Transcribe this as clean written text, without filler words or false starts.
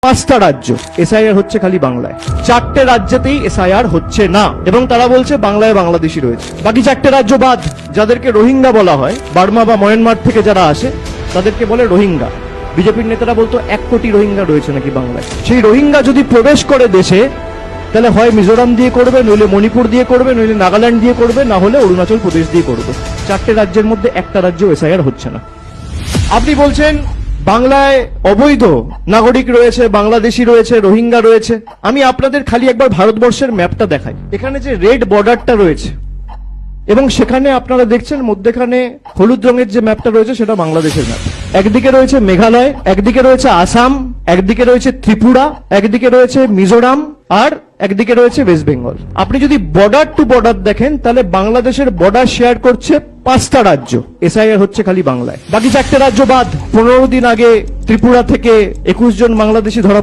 5টা রাজ্য এসআইআর হচ্ছে খালি বাংলায়, 4টে রাজ্যেতেই এসআইআর হচ্ছে না এবং তারা বলছে বাংলায় বাংলাদেশি রয়েছে। বাকি 4টে রাজ্য বাদ, যাদেরকে রোহিঙ্গা বলা হয়, বার্মা বা মায়ানমার থেকে যারা আসে তাদেরকে বলে রোহিঙ্গা। বিজেপির নেতারা বলতো 1 কোটি রোহিঙ্গা রয়েছে নাকি বাংলায়। সেই রোহিঙ্গা যদি প্রবেশ করে দেশে, তাহলে হয় মিজোরাম দিয়ে করবে, নইলে মণিপুর দিয়ে করবে, নইলে নাগাল্যান্ড দিয়ে করবে, না হলে অরুণাচল প্রদেশ দিয়ে করবে। 4টে রাজ্যের মধ্যে একটা রাজ্য এসআইআর হচ্ছে না। আপনি বলছেন বাংলায় অবৈধ নাগরিক রয়েছে, বাংলাদেশি রয়েছে, রোহিঙ্গা রয়েছে। আমি আপনাদের খালি একবার ভারতবর্ষের ম্যাপটা দেখাই। এখানে যে রেড বর্ডারটা রয়েছে এবং সেখানে আপনারা দেখছেন মধ্যখানে হলুদ রঙের যে ম্যাপটা রয়েছে সেটা বাংলাদেশের ম্যাপ। একদিকে রয়েছে মেঘালয়, একদিকে রয়েছে আসাম, একদিকে রয়েছে ত্রিপুরা, একদিকে রয়েছে মিজোরাম, আর একদিকে রয়েছে ওয়েস্ট বেঙ্গল। আপনি যদি বর্ডার টু বর্ডার দেখেন তাহলে বাংলাদেশের বর্ডার শেয়ার করছে 5টা রাজ্য, এসআইআর হচ্ছে খালি বাংলায়। বাকি 4টে রাজ্য বাদ। 15 দিন আগে ত্রিপুরা থেকে 21 জন বাংলাদেশি ধরা